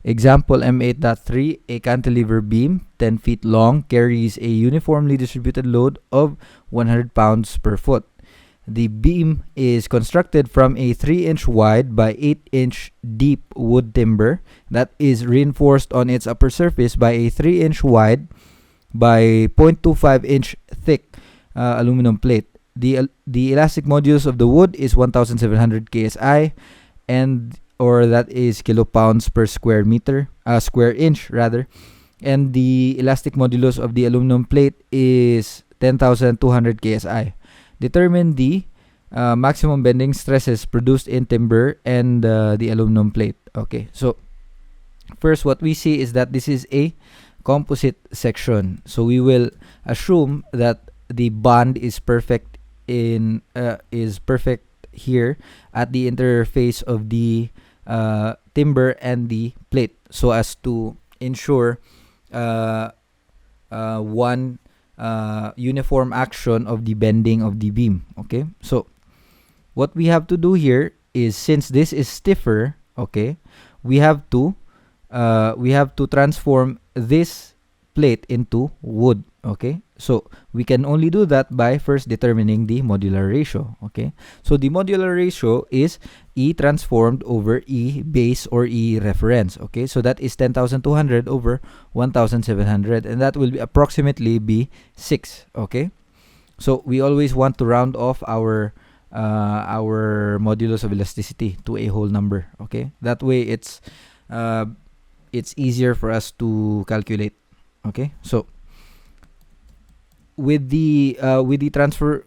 Example M8.3, a cantilever beam 10 feet long carries a uniformly distributed load of 100 pounds per foot. The beam is constructed from a 3-inch wide by 8-inch deep wood timber that is reinforced on its upper surface by a 3-inch wide by 0.25-inch thick aluminum plate. The elastic modulus of the wood is 1,700 ksi, and or that is kilopounds per square inch rather, and the elastic modulus of the aluminum plate is 10,200 ksi. Determine the maximum bending stresses produced in timber and the aluminum plate. Okay, so first what we see is that this is a composite section. So we will assume that the bond is perfect here at the interface of the timber and the plate, so as to ensure one uniform action of the bending of the beam. Okay, so what we have to do here is, since this is stiffer, okay, we have to transform this plate into wood. Okay, so we can only do that by first determining the modular ratio. Okay, so the modular ratio is E transformed over E base or E reference. Okay, so that is 10,200 over 1,700, and that will be approximately be 6. Okay, so we always want to round off our modulus of elasticity to a whole number. Okay, that way it's easier for us to calculate. Okay, so with the transformed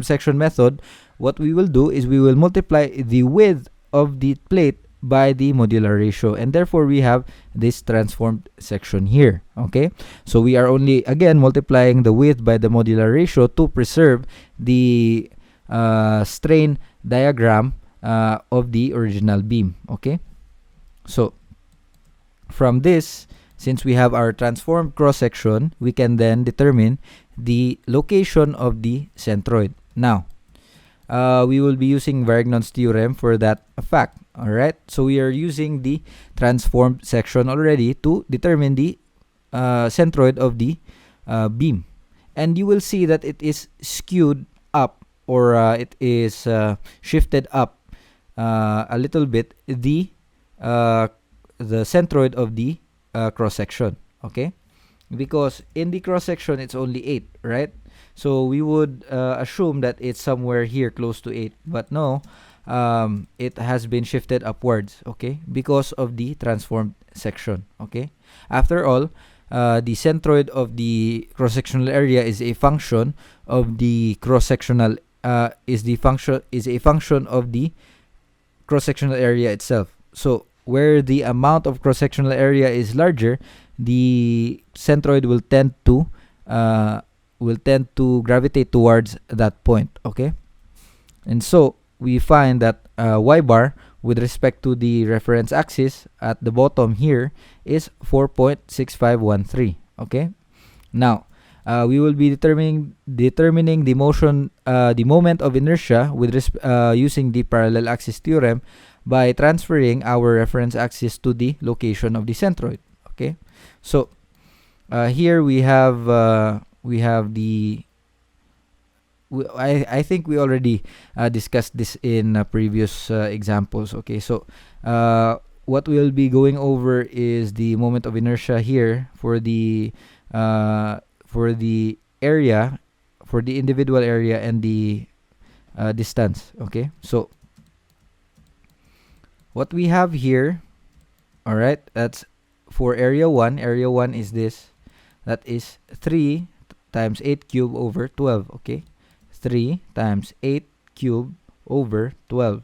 section method, what we will do is we will multiply the width of the plate by the modular ratio, and therefore we have this transformed section here. Okay, so we are only again multiplying the width by the modular ratio to preserve the strain diagram of the original beam. Okay, so from this, since we have our transformed cross-section, we can then determine the location of the centroid. Now, we will be using Varignon's theorem for that fact. Alright, so we are using the transformed section already to determine the centroid of the beam. And you will see that it is skewed up, or it is shifted up a little bit, the centroid of the cross section. Okay, because in the cross section it's only 8, right? So we would assume that it's somewhere here close to 8, but no, it has been shifted upwards. Okay, because of the transformed section. Okay, after all, the centroid of the cross-sectional area is a function of the cross-sectional is a function of the cross-sectional area itself. So where the amount of cross-sectional area is larger, the centroid will tend to gravitate towards that point. Okay, and so we find that y bar with respect to the reference axis at the bottom here is 4.6513. Okay, now we will be determining the moment of inertia with using the parallel axis theorem by transferring our reference axis to the location of the centroid. Okay, so here we have the I think we already discussed this in previous examples. Okay, so what we'll be going over is the moment of inertia here for the area, for the individual area, and the distance. Okay, so what we have here, all right, that's for area 1. Area 1 is this, that is 3 times 8 cube over 12. Okay, 3 times 8 cube over 12,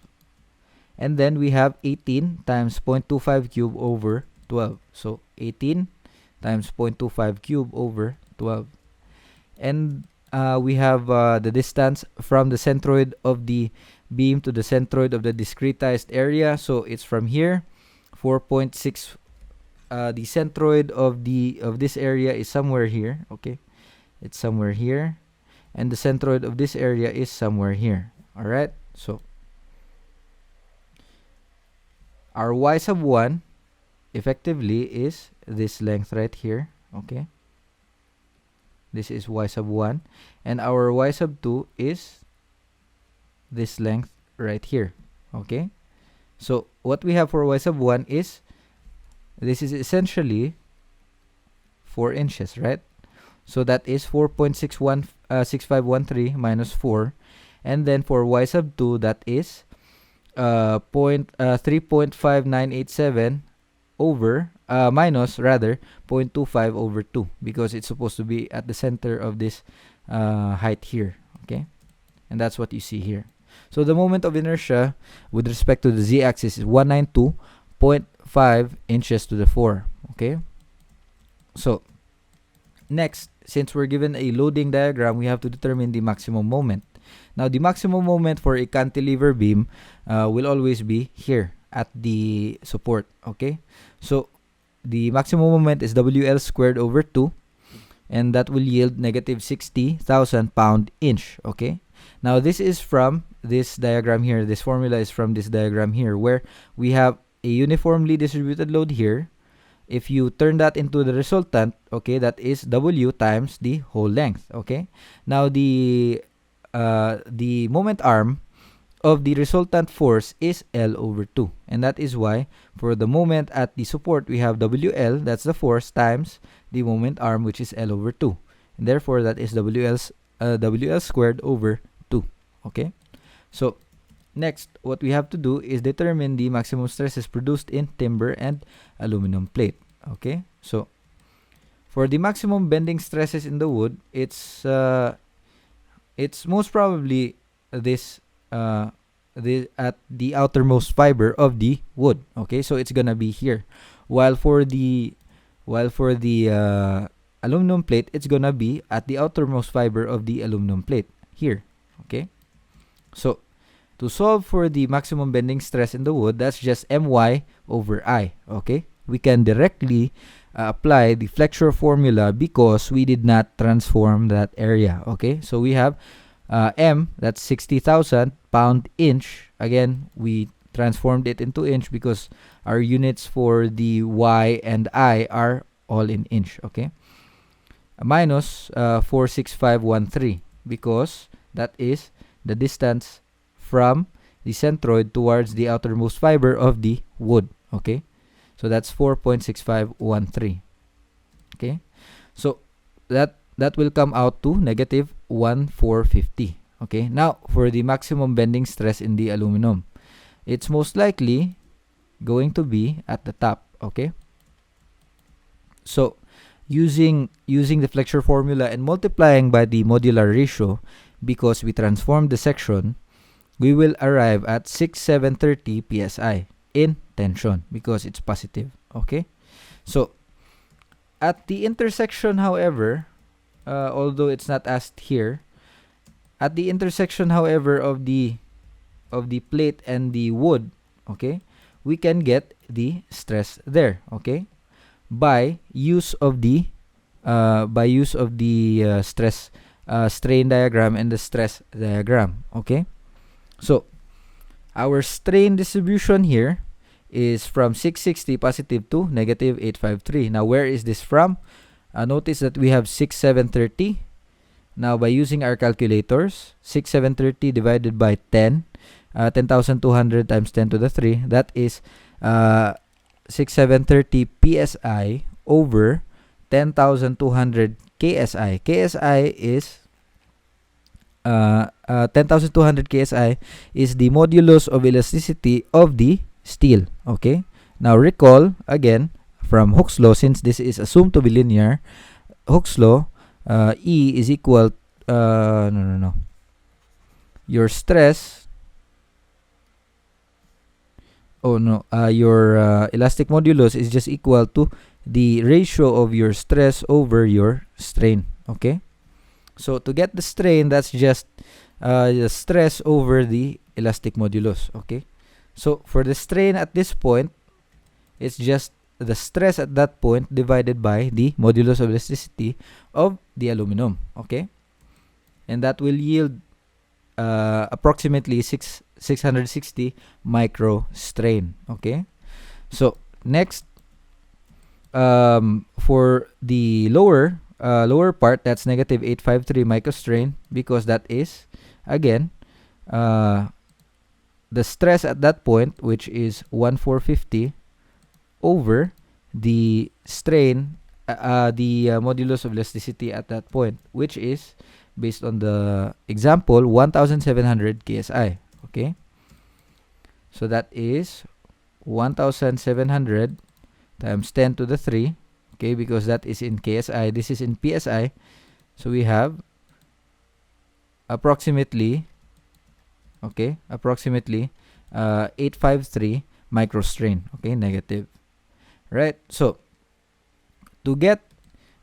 and then we have 18 times 0.25 cube over 12. So 18 times 0.25 cube over 12, and we have the distance from the centroid of the beam to the centroid of the discretized area. So it's from here, 4.6. The centroid of this area is somewhere here. Okay, it's somewhere here, and the centroid of this area is somewhere here. All right, so our y sub 1 effectively is this length right here. Okay, this is y sub 1, and our y sub 2 is this length right here. Okay, so what we have for y sub 1 is, this is essentially 4 inches, right? So that is 4.6513 minus 4, and then for y sub 2, that is 3.5987 over minus rather 0.25 over 2, because it's supposed to be at the center of this height here. Okay, and that's what you see here. So the moment of inertia with respect to the z-axis is 192.5 inches to the 4. Okay, so next, since we're given a loading diagram, we have to determine the maximum moment. Now, the maximum moment for a cantilever beam will always be here at the support. Okay, so the maximum moment is WL squared over 2, and that will yield negative 60,000 pound-inch. Okay, now this is from this diagram here. This formula is from this diagram here, where we have a uniformly distributed load here. If you turn that into the resultant, okay, that is W times the whole length. Okay, now the moment arm of the resultant force is L over 2, and that is why for the moment at the support we have WL, that's the force, times the moment arm, which is L over 2, and therefore that is WL squared over 2. Okay, so next, what we have to do is determine the maximum stresses produced in timber and aluminum plate. Okay, so for the maximum bending stresses in the wood, it's most probably this at the outermost fiber of the wood. Okay, so it's gonna be here, while for the aluminum plate, it's gonna be at the outermost fiber of the aluminum plate here. Okay, so to solve for the maximum bending stress in the wood, that's just My over I. Okay, we can directly apply the flexure formula because we did not transform that area. Okay, so we have M, that's 60,000 pound-inch. Again, we transformed it into inch because our units for the Y and I are all in inch. Okay, minus 46513, because that is the distance from the centroid towards the outermost fiber of the wood. Okay, so that's 4.6513. Okay, so that will come out to negative 1450. Okay, now for the maximum bending stress in the aluminum, it's most likely going to be at the top. Okay, so using the flexure formula and multiplying by the modular ratio, because we transformed the section, we will arrive at 6730 psi in tension because it's positive. Okay, so at the intersection, however, although it's not asked here, at the intersection, however, of the plate and the wood, okay, we can get the stress there. Okay, by use of the stress strain diagram and the stress diagram. Okay, so our strain distribution here is from 660 positive to negative 853. Now, where is this from? Notice that we have 6730. Now, by using our calculators, 6730 divided by 10, 10,200 times 10 to the 3, that is 6730 psi over 10,200 ksi. KSI is 10,200 ksi is the modulus of elasticity of the steel. Okay, now recall again from Hooke's law, since this is assumed to be linear. Hooke's law, E is equal your stress your elastic modulus is just equal to the ratio of your stress over your strain. Okay, so to get the strain, that's just the stress over the elastic modulus. Okay, so for the strain at this point, it's just the stress at that point divided by the modulus of elasticity of the aluminum. Okay, and that will yield approximately 660 micro strain. Okay, So next, for the lower part, that's negative 853 microstrain, because that is again the stress at that point, which is 1450 over the strain, the modulus of elasticity at that point, which is, based on the example, 1700 ksi. Okay, so that is 1700 times 10 to the 3. Okay, because that is in ksi, this is in psi. So we have approximately, okay, approximately 853 microstrain. Okay, negative. Right. So to get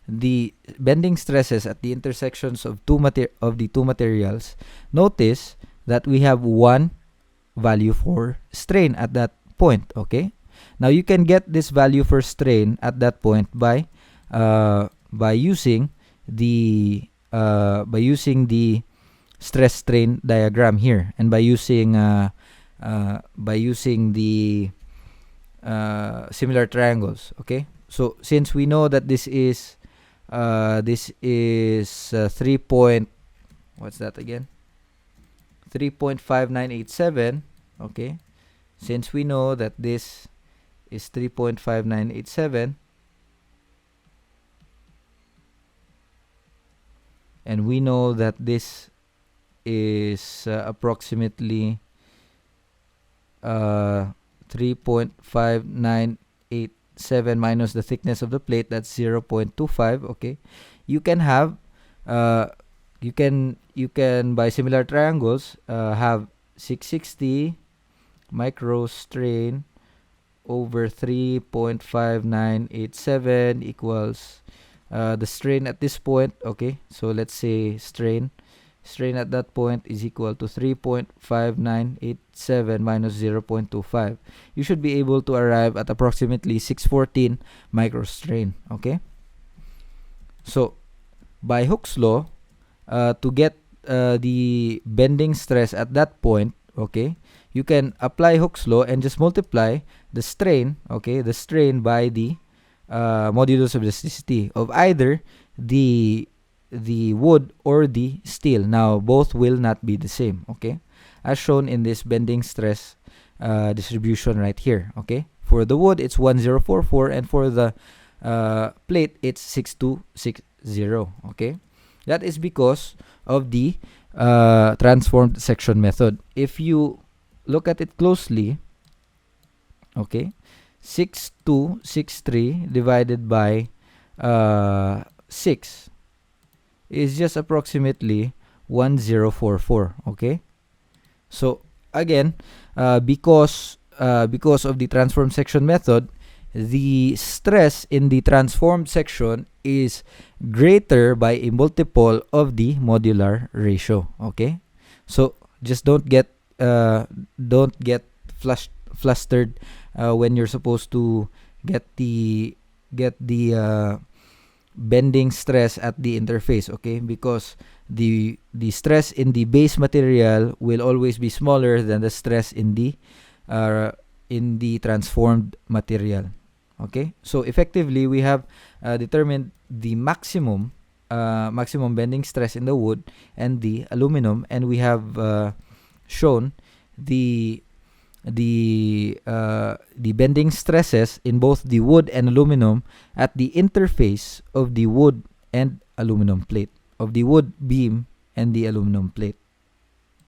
the bending stresses at the intersections of the two materials, notice that we have one value for strain at that point. Okay, now you can get this value for strain at that point by using the stress strain diagram here, and by using the similar triangles. Okay, so since we know that this is 3 point, what's that again, 3.5987. okay, since we know that this is 3.5987, and we know that this is approximately 3.5987 minus the thickness of the plate, that's 0.25. okay, you can have you can by similar triangles have 660 microstrain over 3.5987 equals the strain at this point. Okay, so let's say strain at that point is equal to 3.5987 minus 0.25. You should be able to arrive at approximately 614 microstrain. Okay, so by Hooke's law, to get the bending stress at that point, okay, you can apply Hooke's law and just multiply the strain, okay, the strain by the modulus of elasticity of either the wood or the steel. Now both will not be the same, okay, as shown in this bending stress distribution right here. Okay, for the wood it's 1044, and for the plate it's 6260. Okay, that is because of the transformed section method. If you look at it closely, okay, 6263 divided by 6 is just approximately 1044. Okay, so again, because of the transformed section method, the stress in the transformed section is greater by a multiple of the modular ratio. Okay, so just don't get flustered when you're supposed to get the bending stress at the interface. Okay, because the stress in the base material will always be smaller than the stress in the transformed material. Okay, so effectively we have determined the maximum bending stress in the wood and the aluminum, and we have shown the bending stresses in both the wood and aluminum at the interface of the wood and aluminum plate, of the wood beam and the aluminum plate.